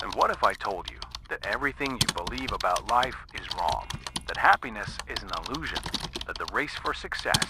And what if I told you that everything you believe about life is wrong? That happiness is an illusion? That the race for success,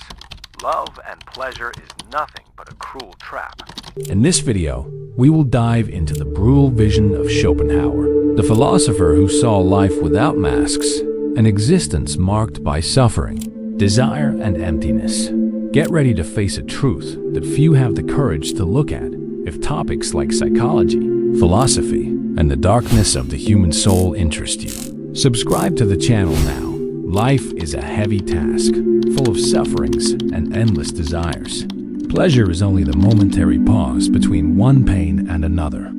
love, and pleasure is nothing but a cruel trap? In this video, we will dive into the brutal vision of Schopenhauer, the philosopher who saw life without masks, an existence marked by suffering, desire, and emptiness. Get ready to face a truth that few have the courage to look at if topics like psychology, philosophy, and the darkness of the human soul interest you. Subscribe to the channel now. Life is a heavy task, full of sufferings and endless desires. Pleasure is only the momentary pause between one pain and another.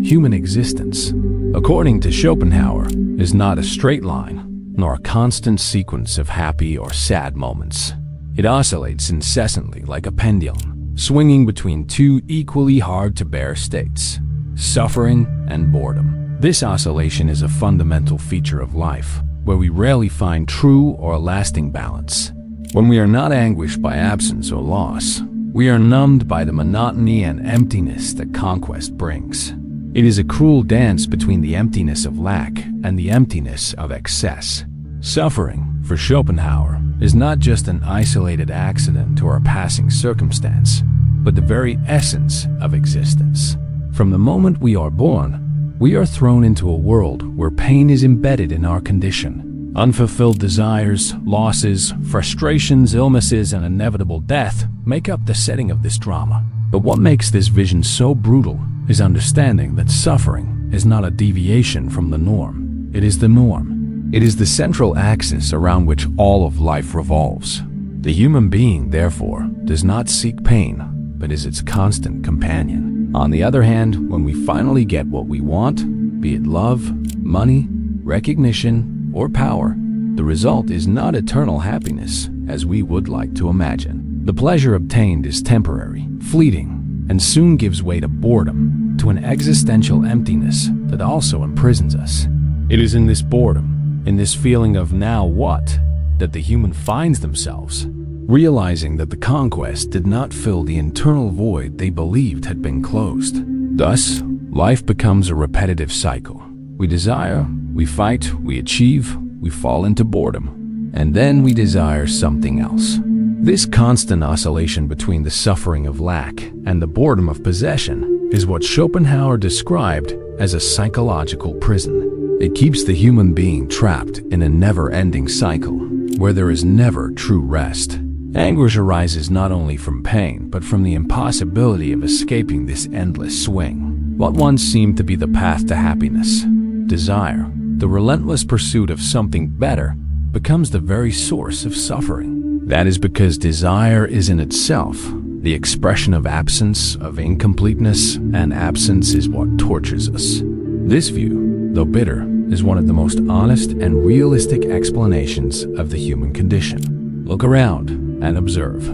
Human existence, according to Schopenhauer, is not a straight line, nor a constant sequence of happy or sad moments. It oscillates incessantly like a pendulum, swinging between two equally hard-to-bear states, suffering and boredom. This oscillation is a fundamental feature of life, where we rarely find true or lasting balance. When we are not anguished by absence or loss, we are numbed by the monotony and emptiness that conquest brings. It is a cruel dance between the emptiness of lack and the emptiness of excess. Suffering, for Schopenhauer, is not just an isolated accident or a passing circumstance, but the very essence of existence. From the moment we are born, we are thrown into a world where pain is embedded in our condition. Unfulfilled desires, losses, frustrations, illnesses, and inevitable death make up the setting of this drama. But what makes this vision so brutal is understanding that suffering is not a deviation from the norm. It is the norm. It is the central axis around which all of life revolves. The human being, therefore, does not seek pain, but is its constant companion. On the other hand, when we finally get what we want, be it love, money, recognition, or power, the result is not eternal happiness, as we would like to imagine. The pleasure obtained is temporary, fleeting, and soon gives way to boredom, to an existential emptiness that also imprisons us. It is in this boredom, in this feeling of now what, that the human finds themselves, realizing that the conquest did not fill the internal void they believed had been closed. Thus, life becomes a repetitive cycle. We desire, we fight, we achieve, we fall into boredom, and then we desire something else. This constant oscillation between the suffering of lack and the boredom of possession is what Schopenhauer described as a psychological prison. It keeps the human being trapped in a never-ending cycle where there is never true rest. Anguish arises not only from pain, but from the impossibility of escaping this endless swing. What once seemed to be the path to happiness, desire, the relentless pursuit of something better, becomes the very source of suffering. That is because desire is in itself the expression of absence, of incompleteness, and absence is what tortures us. This view, though bitter, is one of the most honest and realistic explanations of the human condition. Look around and observe.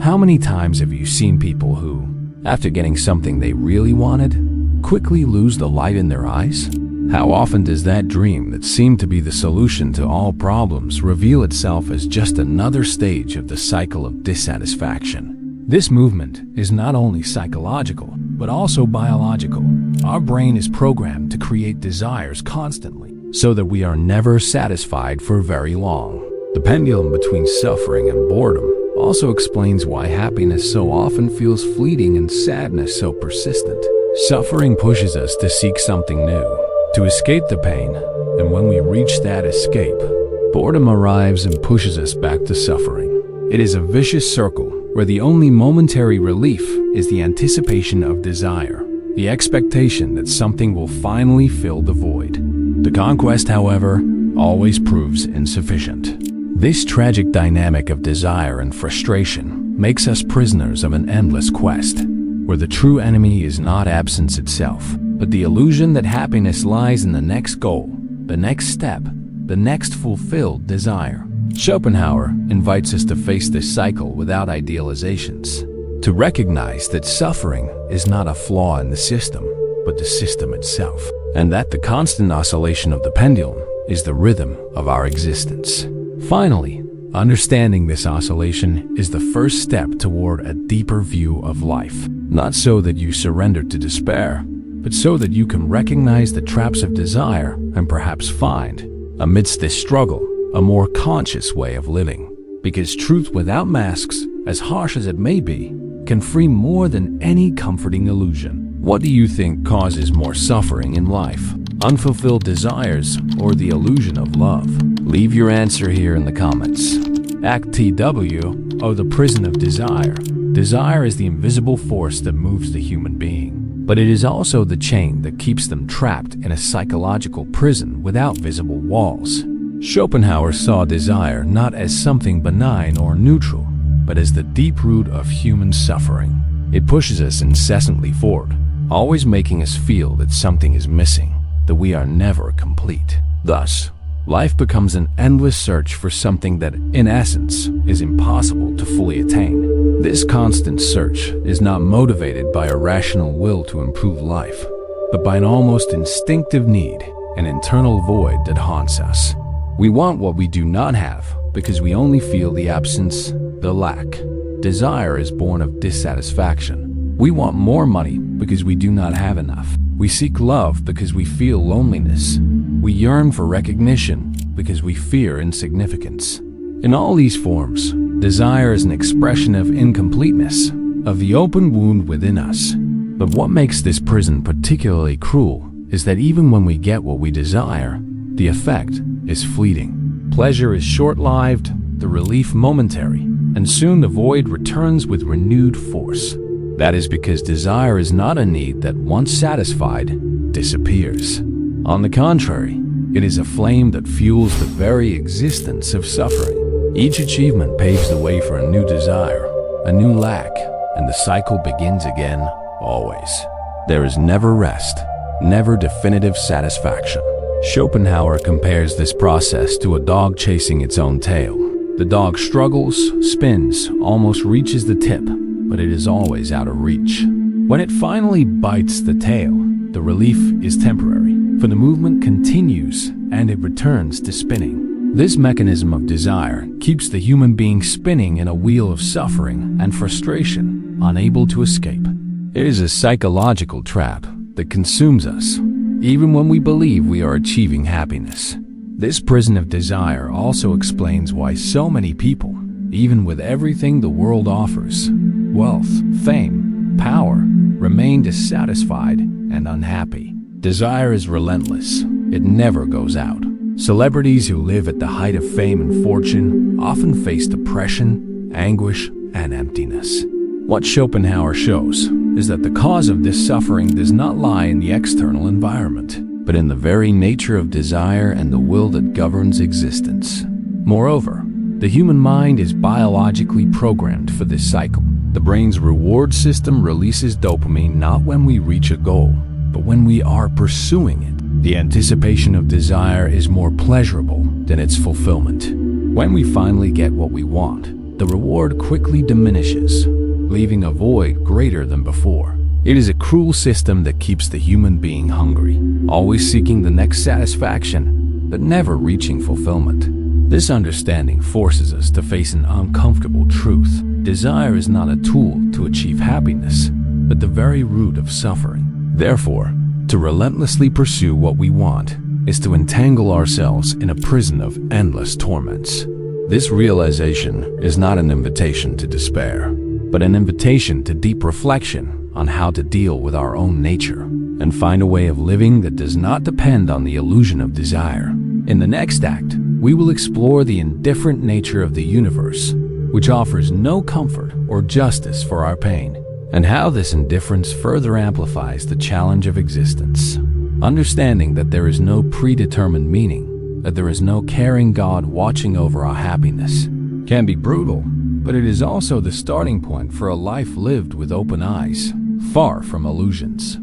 How many times have you seen people who, after getting something they really wanted, quickly lose the light in their eyes? How often does that dream that seemed to be the solution to all problems reveal itself as just another stage of the cycle of dissatisfaction? This movement is not only psychological, but also biological. Our brain is programmed to create desires constantly, so that we are never satisfied for very long. The pendulum between suffering and boredom also explains why happiness so often feels fleeting and sadness so persistent. Suffering pushes us to seek something new, to escape the pain, and when we reach that escape, boredom arrives and pushes us back to suffering. It is a vicious circle where the only momentary relief is the anticipation of desire, the expectation that something will finally fill the void. The conquest, however, always proves insufficient. This tragic dynamic of desire and frustration makes us prisoners of an endless quest, where the true enemy is not absence itself, but the illusion that happiness lies in the next goal, the next step, the next fulfilled desire. Schopenhauer invites us to face this cycle without idealizations, to recognize that suffering is not a flaw in the system, but the system itself, and that the constant oscillation of the pendulum is the rhythm of our existence. Finally, understanding this oscillation is the first step toward a deeper view of life. not so that you surrender to despair, but so that you can recognize the traps of desire and perhaps find, amidst this struggle, a more conscious way of living. Because truth without masks, as harsh as it may be, can free more than any comforting illusion. What do you think causes more suffering in life? Unfulfilled desires or the illusion of love? Leave your answer here in the comments. Act TW, or the prison of desire. Desire is the invisible force that moves the human being, but it is also the chain that keeps them trapped in a psychological prison without visible walls. Schopenhauer saw desire not as something benign or neutral, but as the deep root of human suffering. It pushes us incessantly forward, always making us feel that something is missing, that we are never complete. Thus, life becomes an endless search for something that, in essence, is impossible to fully attain. This constant search is not motivated by a rational will to improve life, but by an almost instinctive need, an internal void that haunts us. We want what we do not have because we only feel the absence, the lack. Desire is born of dissatisfaction. We want more money because we do not have enough. We seek love because we feel loneliness. We yearn for recognition because we fear insignificance. In all these forms, desire is an expression of incompleteness, of the open wound within us. But what makes this prison particularly cruel is that even when we get what we desire, the effect is fleeting. Pleasure is short-lived, the relief momentary, and soon the void returns with renewed force. That is because desire is not a need that, once satisfied, disappears. On the contrary, it is a flame that fuels the very existence of suffering. Each achievement paves the way for a new desire, a new lack, and the cycle begins again, always. There is never rest, never definitive satisfaction. Schopenhauer compares this process to a dog chasing its own tail. The dog struggles, spins, almost reaches the tip, but it is always out of reach. When it finally bites the tail, the relief is temporary, for the movement continues and it returns to spinning. This mechanism of desire keeps the human being spinning in a wheel of suffering and frustration, unable to escape. It is a psychological trap that consumes us, even when we believe we are achieving happiness. This prison of desire also explains why so many people, even with everything the world offers, wealth, fame, power, remain dissatisfied and unhappy. Desire is relentless. It never goes out. Celebrities who live at the height of fame and fortune often face depression, anguish, and emptiness. What Schopenhauer shows is that the cause of this suffering does not lie in the external environment, but in the very nature of desire and the will that governs existence. Moreover, the human mind is biologically programmed for this cycle. The brain's reward system releases dopamine not when we reach a goal, but when we are pursuing it. The anticipation of desire is more pleasurable than its fulfillment. When we finally get what we want, the reward quickly diminishes, leaving a void greater than before. It is a cruel system that keeps the human being hungry, always seeking the next satisfaction, but never reaching fulfillment. This understanding forces us to face an uncomfortable truth. Desire is not a tool to achieve happiness, but the very root of suffering. Therefore, to relentlessly pursue what we want is to entangle ourselves in a prison of endless torments. This realization is not an invitation to despair, but an invitation to deep reflection on how to deal with our own nature and find a way of living that does not depend on the illusion of desire. In the next act, we will explore the indifferent nature of the universe, which offers no comfort or justice for our pain, and how this indifference further amplifies the challenge of existence. Understanding that there is no predetermined meaning, that there is no caring God watching over our happiness, can be brutal, but it is also the starting point for a life lived with open eyes, far from illusions.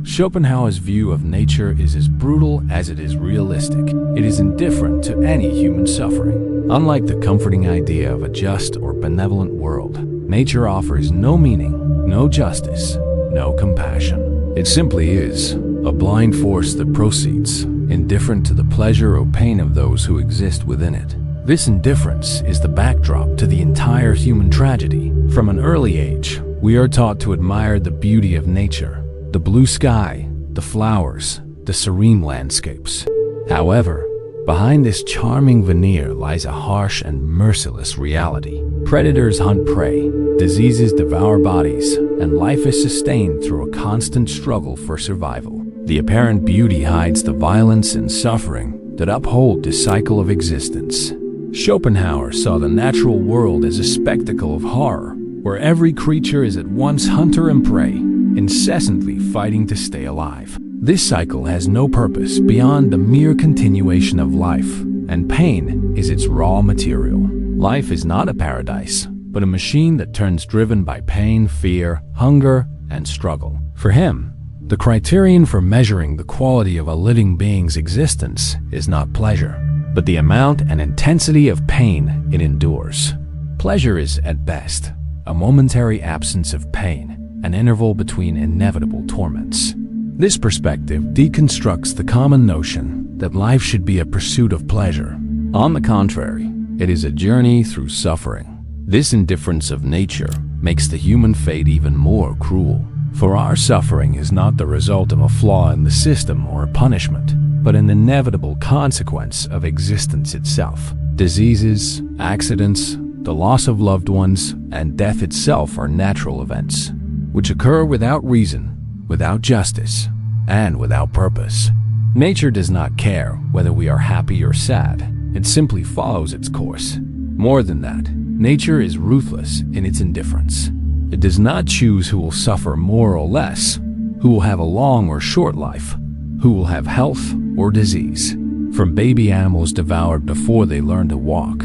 Schopenhauer's view of nature is as brutal as it is realistic. It is indifferent to any human suffering. Unlike the comforting idea of a just or benevolent world, nature offers no meaning, no justice, no compassion. It simply is a blind force that proceeds, indifferent to the pleasure or pain of those who exist within it. This indifference is the backdrop to the entire human tragedy. From an early age, we are taught to admire the beauty of nature, the blue sky, the flowers, the serene landscapes. However, behind this charming veneer lies a harsh and merciless reality. Predators hunt prey, diseases devour bodies, and life is sustained through a constant struggle for survival. The apparent beauty hides the violence and suffering that uphold the cycle of existence. Schopenhauer saw the natural world as a spectacle of horror, where every creature is at once hunter and prey, incessantly fighting to stay alive. This cycle has no purpose beyond the mere continuation of life, and pain is its raw material. Life is not a paradise, but a machine that turns driven by pain, fear, hunger, and struggle. For him, the criterion for measuring the quality of a living being's existence is not pleasure, but the amount and intensity of pain it endures. Pleasure is, at best, a momentary absence of pain, an interval between inevitable torments. This perspective deconstructs the common notion that life should be a pursuit of pleasure. On the contrary, it is a journey through suffering. This indifference of nature makes the human fate even more cruel. For our suffering is not the result of a flaw in the system or a punishment, but an inevitable consequence of existence itself. Diseases, accidents, the loss of loved ones, and death itself are natural events, which occur without reason, without justice, and without purpose. Nature does not care whether we are happy or sad. It simply follows its course. More than that, nature is ruthless in its indifference. It does not choose who will suffer more or less, who will have a long or short life, who will have health or disease. From baby animals devoured before they learn to walk,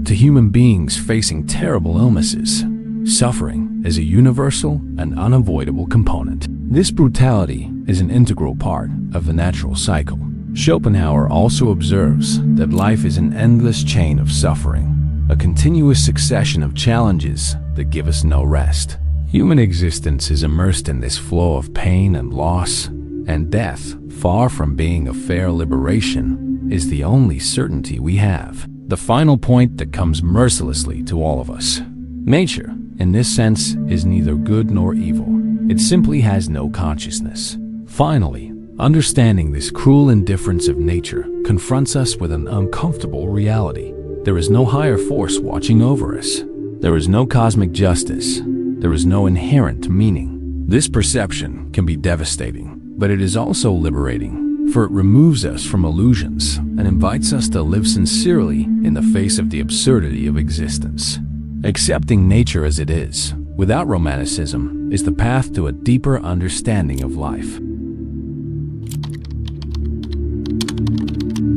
to human beings facing terrible illnesses, suffering is a universal and unavoidable component. This brutality is an integral part of the natural cycle. Schopenhauer also observes that life is an endless chain of suffering, a continuous succession of challenges that give us no rest. Human existence is immersed in this flow of pain and loss, and death, far from being a fair liberation, is the only certainty we have, the final point that comes mercilessly to all of us. Nature, in this sense, is neither good nor evil. It simply has no consciousness. Finally, understanding this cruel indifference of nature confronts us with an uncomfortable reality. There is no higher force watching over us. There is no cosmic justice. There is no inherent meaning. This perception can be devastating, but it is also liberating, for it removes us from illusions and invites us to live sincerely in the face of the absurdity of existence. Accepting nature as it is, without romanticism, is the path to a deeper understanding of life.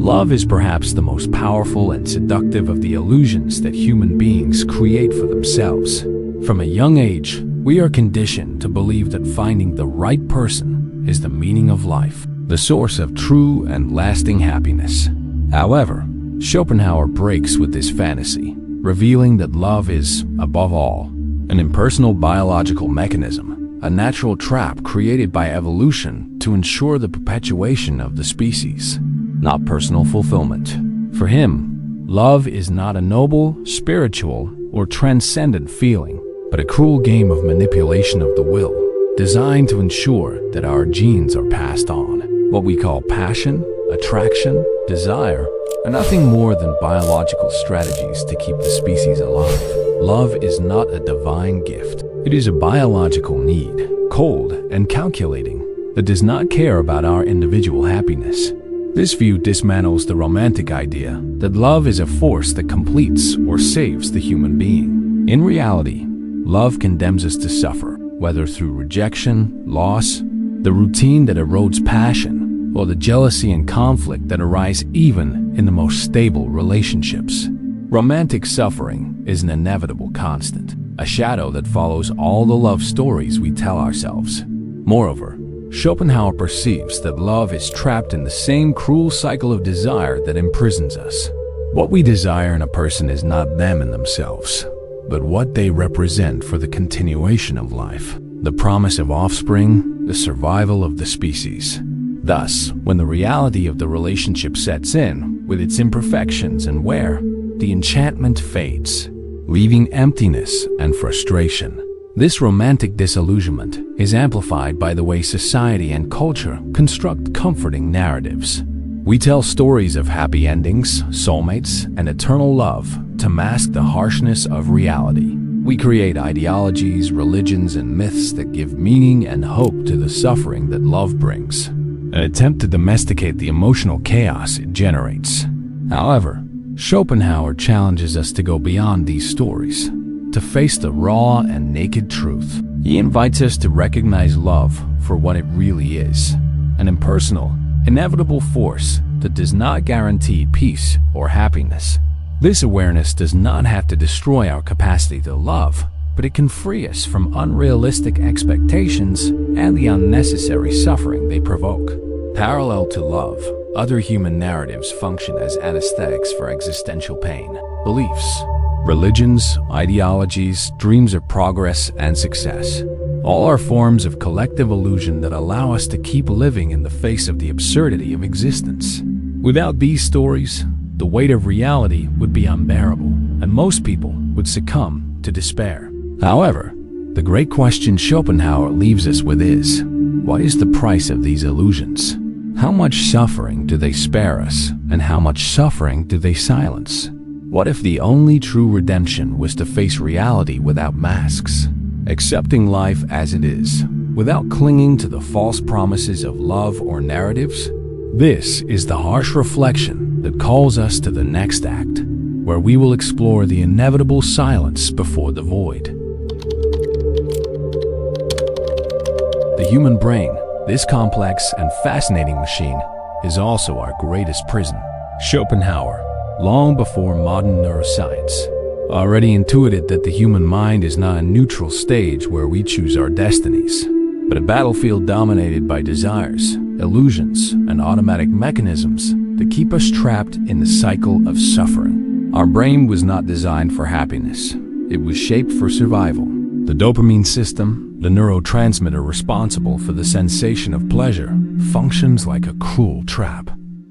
Love is perhaps the most powerful and seductive of the illusions that human beings create for themselves. From a young age, we are conditioned to believe that finding the right person is the meaning of life, the source of true and lasting happiness. However, Schopenhauer breaks with this fantasy, revealing that love is, above all, an impersonal biological mechanism, a natural trap created by evolution to ensure the perpetuation of the species, not personal fulfillment. For him, love is not a noble, spiritual, or transcendent feeling, but a cruel game of manipulation of the will, designed to ensure that our genes are passed on. What we call passion, attraction, desire, are nothing more than biological strategies to keep the species alive. Love is not a divine gift. It is a biological need, cold and calculating, that does not care about our individual happiness. This view dismantles the romantic idea that love is a force that completes or saves the human being. In reality, love condemns us to suffer, whether through rejection, loss, the routine that erodes passion, or the jealousy and conflict that arise even in the most stable relationships. Romantic suffering is an inevitable constant, a shadow that follows all the love stories we tell ourselves. Moreover, Schopenhauer perceives that love is trapped in the same cruel cycle of desire that imprisons us. What we desire in a person is not them in themselves, but what they represent for the continuation of life, the promise of offspring, the survival of the species. Thus, when the reality of the relationship sets in, with its imperfections and wear, the enchantment fades, leaving emptiness and frustration. This romantic disillusionment is amplified by the way society and culture construct comforting narratives. We tell stories of happy endings, soulmates, and eternal love to mask the harshness of reality. We create ideologies, religions, and myths that give meaning and hope to the suffering that love brings, an attempt to domesticate the emotional chaos it generates. However, Schopenhauer challenges us to go beyond these stories, to face the raw and naked truth. He invites us to recognize love for what it really is, an impersonal, inevitable force that does not guarantee peace or happiness. This awareness does not have to destroy our capacity to love, but it can free us from unrealistic expectations and the unnecessary suffering they provoke. Parallel to love, other human narratives function as anesthetics for existential pain. Beliefs, religions, ideologies, dreams of progress and success. All are forms of collective illusion that allow us to keep living in the face of the absurdity of existence. Without these stories, the weight of reality would be unbearable, and most people would succumb to despair. However, the great question Schopenhauer leaves us with is, what is the price of these illusions? How much suffering do they spare us, and how much suffering do they silence? What if the only true redemption was to face reality without masks, accepting life as it is, without clinging to the false promises of love or narratives? This is the harsh reflection that calls us to the next act, where we will explore the inevitable silence before the void. The human brain, this complex and fascinating machine, is also our greatest prison. Schopenhauer, long before modern neuroscience, already intuited that the human mind is not a neutral stage where we choose our destinies, but a battlefield dominated by desires, illusions, and automatic mechanisms that keep us trapped in the cycle of suffering. Our brain was not designed for happiness. It was shaped for survival. The dopamine system, the neurotransmitter responsible for the sensation of pleasure, functions like a cruel trap.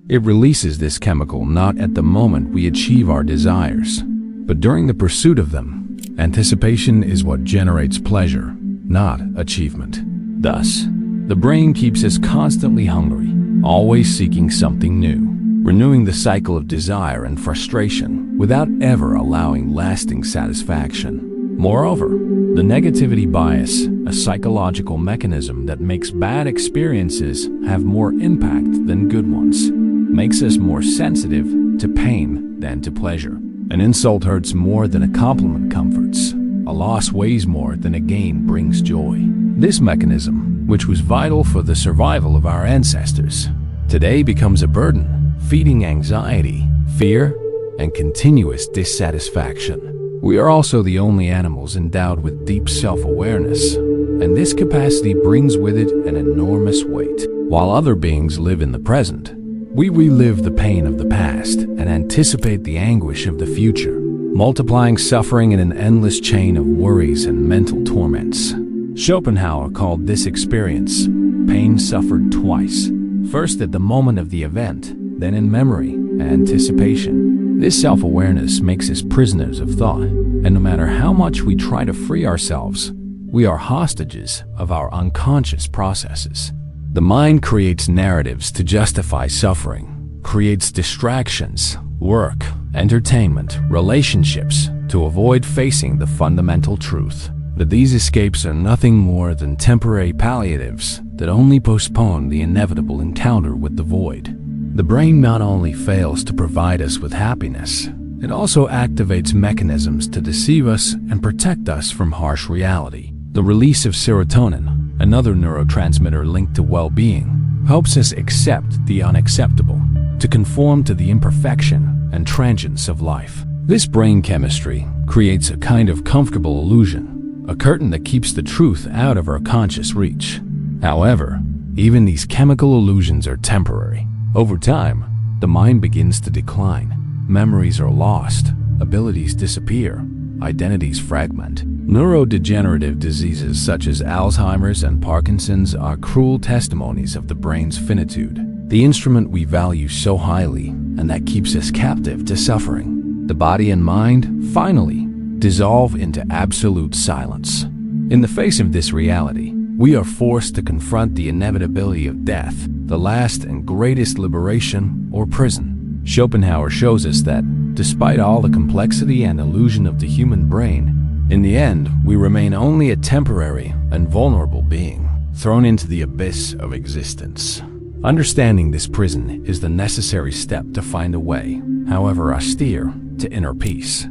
It releases this chemical not at the moment we achieve our desires, but during the pursuit of them. Anticipation is what generates pleasure, not achievement. Thus, the brain keeps us constantly hungry, always seeking something new, renewing the cycle of desire and frustration without ever allowing lasting satisfaction. Moreover, the negativity bias, a psychological mechanism that makes bad experiences have more impact than good ones, makes us more sensitive to pain than to pleasure. An insult hurts more than a compliment comforts. A loss weighs more than a gain brings joy. This mechanism, which was vital for the survival of our ancestors, today becomes a burden, feeding anxiety, fear, and continuous dissatisfaction. We are also the only animals endowed with deep self-awareness, and this capacity brings with it an enormous weight. While other beings live in the present, we relive the pain of the past and anticipate the anguish of the future, multiplying suffering in an endless chain of worries and mental torments. Schopenhauer called this experience pain suffered twice, first at the moment of the event, then in memory and anticipation. This self-awareness makes us prisoners of thought, and no matter how much we try to free ourselves, we are hostages of our unconscious processes. The mind creates narratives to justify suffering, creates distractions, work, entertainment, relationships to avoid facing the fundamental truth. But these escapes are nothing more than temporary palliatives that only postpone the inevitable encounter with the void. The brain not only fails to provide us with happiness, it also activates mechanisms to deceive us and protect us from harsh reality. The release of serotonin, another neurotransmitter linked to well-being, helps us accept the unacceptable, to conform to the imperfection and transience of life. This brain chemistry creates a kind of comfortable illusion, a curtain that keeps the truth out of our conscious reach. However, even these chemical illusions are temporary. Over time, the mind begins to decline. Memories are lost, abilities disappear, identities fragment. Neurodegenerative diseases such as Alzheimer's and Parkinson's are cruel testimonies of the brain's finitude, the instrument we value so highly and that keeps us captive to suffering. the body and mind finally dissolve into absolute silence. In the face of this reality, we are forced to confront the inevitability of death, the last and greatest liberation or prison. Schopenhauer shows us that, despite all the complexity and illusion of the human brain, in the end, we remain only a temporary and vulnerable being, thrown into the abyss of existence. Understanding this prison is the necessary step to find a way, however austere, to inner peace.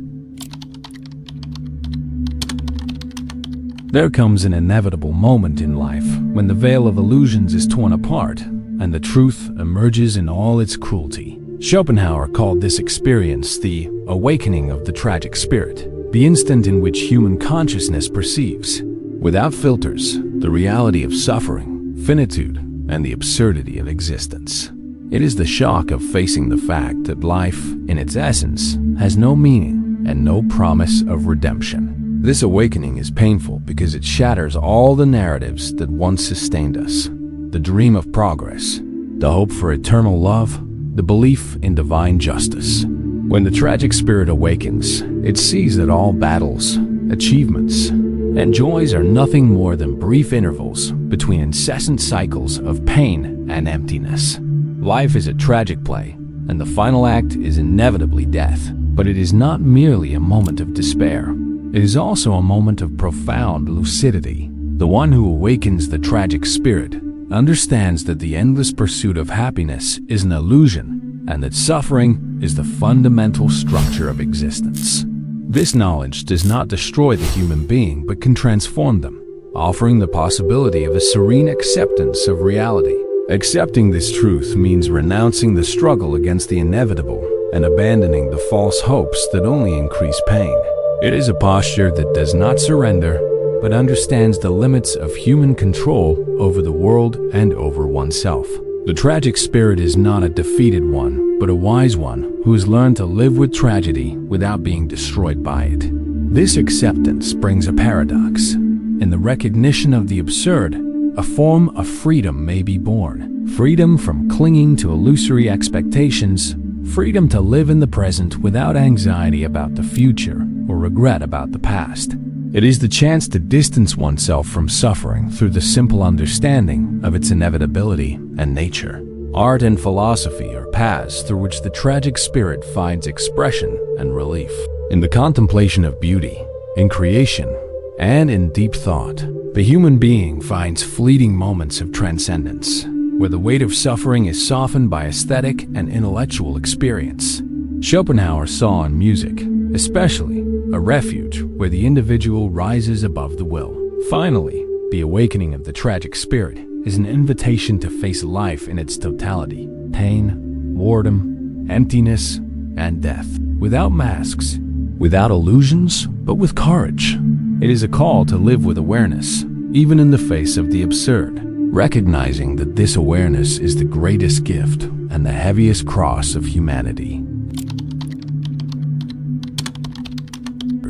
There comes an inevitable moment in life when the veil of illusions is torn apart and the truth emerges in all its cruelty. Schopenhauer called this experience the awakening of the tragic spirit, the instant in which human consciousness perceives, without filters, the reality of suffering, finitude, and the absurdity of existence. It is the shock of facing the fact that life, in its essence, has no meaning and no promise of redemption. This awakening is painful because it shatters all the narratives that once sustained us. The dream of progress, the hope for eternal love, the belief in divine justice. When the tragic spirit awakens, it sees that all battles, achievements, and joys are nothing more than brief intervals between incessant cycles of pain and emptiness. Life is a tragic play, and the final act is inevitably death. But it is not merely a moment of despair. It is also a moment of profound lucidity. The one who awakens the tragic spirit understands that the endless pursuit of happiness is an illusion and that suffering is the fundamental structure of existence. This knowledge does not destroy the human being but can transform them, offering the possibility of a serene acceptance of reality. Accepting this truth means renouncing the struggle against the inevitable and abandoning the false hopes that only increase pain. It is a posture that does not surrender, but understands the limits of human control over the world and over oneself. The tragic spirit is not a defeated one, but a wise one who has learned to live with tragedy without being destroyed by it. This acceptance brings a paradox. In the recognition of the absurd, a form of freedom may be born. Freedom from clinging to illusory expectations, freedom to live in the present without anxiety about the future or regret about the past. It is the chance to distance oneself from suffering through the simple understanding of its inevitability and nature. Art and philosophy are paths through which the tragic spirit finds expression and relief. In the contemplation of beauty, in creation, and in deep thought, the human being finds fleeting moments of transcendence, where the weight of suffering is softened by aesthetic and intellectual experience. Schopenhauer saw in music, especially, a refuge where the individual rises above the will. Finally, the awakening of the tragic spirit is an invitation to face life in its totality: pain, boredom, emptiness, and death, without masks, without illusions, but with courage. It is a call to live with awareness, even in the face of the absurd, recognizing that this awareness is the greatest gift and the heaviest cross of humanity.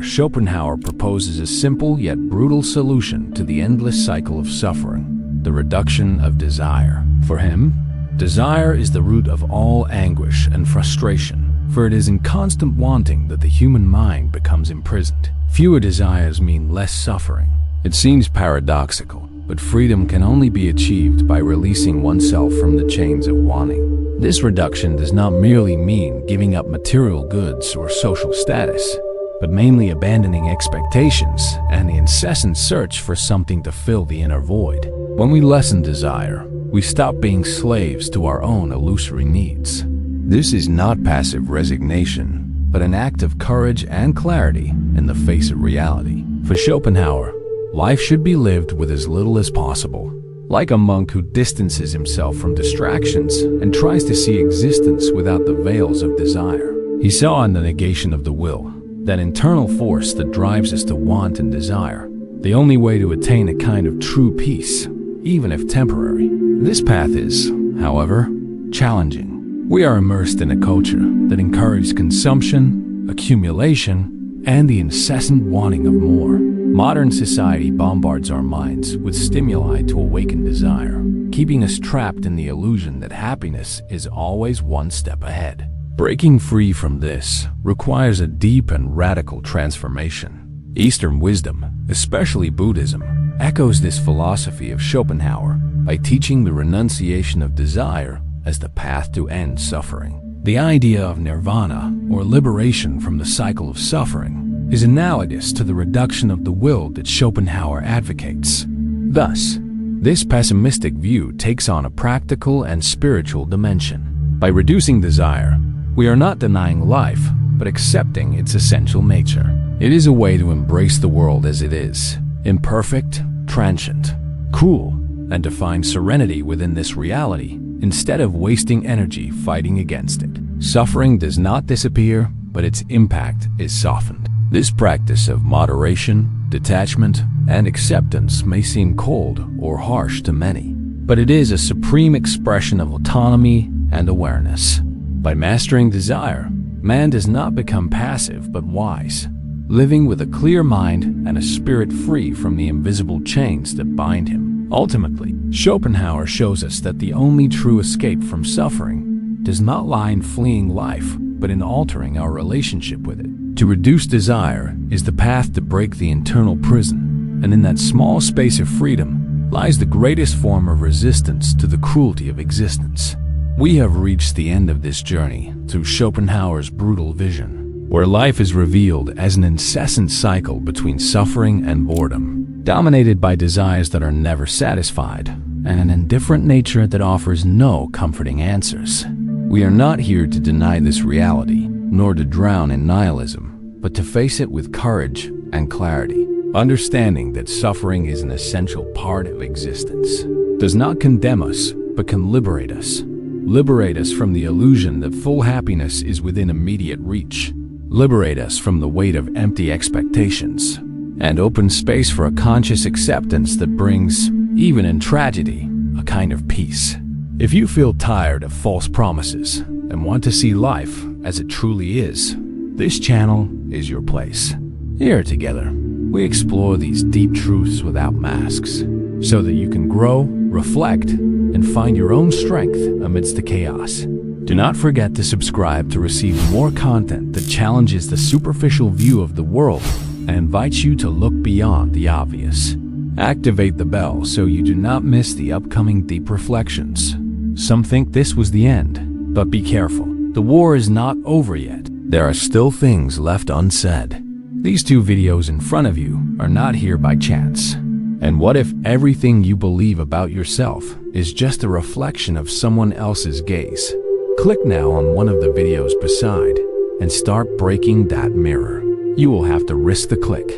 Schopenhauer proposes a simple yet brutal solution to the endless cycle of suffering: the reduction of desire. For him, desire is the root of all anguish and frustration, for it is in constant wanting that the human mind becomes imprisoned. Fewer desires mean less suffering. It seems paradoxical, but freedom can only be achieved by releasing oneself from the chains of wanting. This reduction does not merely mean giving up material goods or social status, but mainly abandoning expectations and the incessant search for something to fill the inner void. When we lessen desire, we stop being slaves to our own illusory needs. This is not passive resignation, but an act of courage and clarity in the face of reality. For Schopenhauer, life should be lived with as little as possible, like a monk who distances himself from distractions and tries to see existence without the veils of desire. He saw in the negation of the will, that internal force that drives us to want and desire, the only way to attain a kind of true peace, even if temporary. This path is, however, challenging. We are immersed in a culture that encourages consumption, accumulation, and the incessant wanting of more. Modern society bombards our minds with stimuli to awaken desire, keeping us trapped in the illusion that happiness is always one step ahead. Breaking free from this requires a deep and radical transformation. Eastern wisdom, especially Buddhism, echoes this philosophy of Schopenhauer by teaching the renunciation of desire as the path to end suffering. The idea of nirvana, or liberation from the cycle of suffering, is analogous to the reduction of the will that Schopenhauer advocates. Thus, this pessimistic view takes on a practical and spiritual dimension. By reducing desire, we are not denying life, but accepting its essential nature. It is a way to embrace the world as it is, imperfect, transient, cruel, and to find serenity within this reality instead of wasting energy fighting against it. Suffering does not disappear, but its impact is softened. This practice of moderation, detachment, and acceptance may seem cold or harsh to many, but it is a supreme expression of autonomy and awareness. By mastering desire, man does not become passive but wise, living with a clear mind and a spirit free from the invisible chains that bind him. Ultimately, Schopenhauer shows us that the only true escape from suffering does not lie in fleeing life, but in altering our relationship with it. To reduce desire is the path to break the internal prison, and in that small space of freedom lies the greatest form of resistance to the cruelty of existence. We have reached the end of this journey through Schopenhauer's brutal vision, where life is revealed as an incessant cycle between suffering and boredom, dominated by desires that are never satisfied, and an indifferent nature that offers no comforting answers. We are not here to deny this reality, nor to drown in nihilism, but to face it with courage and clarity. Understanding that suffering is an essential part of existence does not condemn us, but can liberate us. Liberate us from the illusion that full happiness is within immediate reach. Liberate us from the weight of empty expectations, and open space for a conscious acceptance that brings, even in tragedy, a kind of peace. If you feel tired of false promises and want to see life as it truly is, this channel is your place. Here together, we explore these deep truths without masks, so that you can grow, reflect, and find your own strength amidst the chaos. Do not forget to subscribe to receive more content that challenges the superficial view of the world and invites you to look beyond the obvious. Activate the bell so you do not miss the upcoming deep reflections. Some think this was the end, but be careful. The war is not over yet. There are still things left unsaid. These two videos in front of you are not here by chance. And what if everything you believe about yourself is just a reflection of someone else's gaze? Click now on one of the videos beside and start breaking that mirror. You will have to risk the click.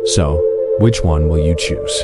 So, which one will you choose?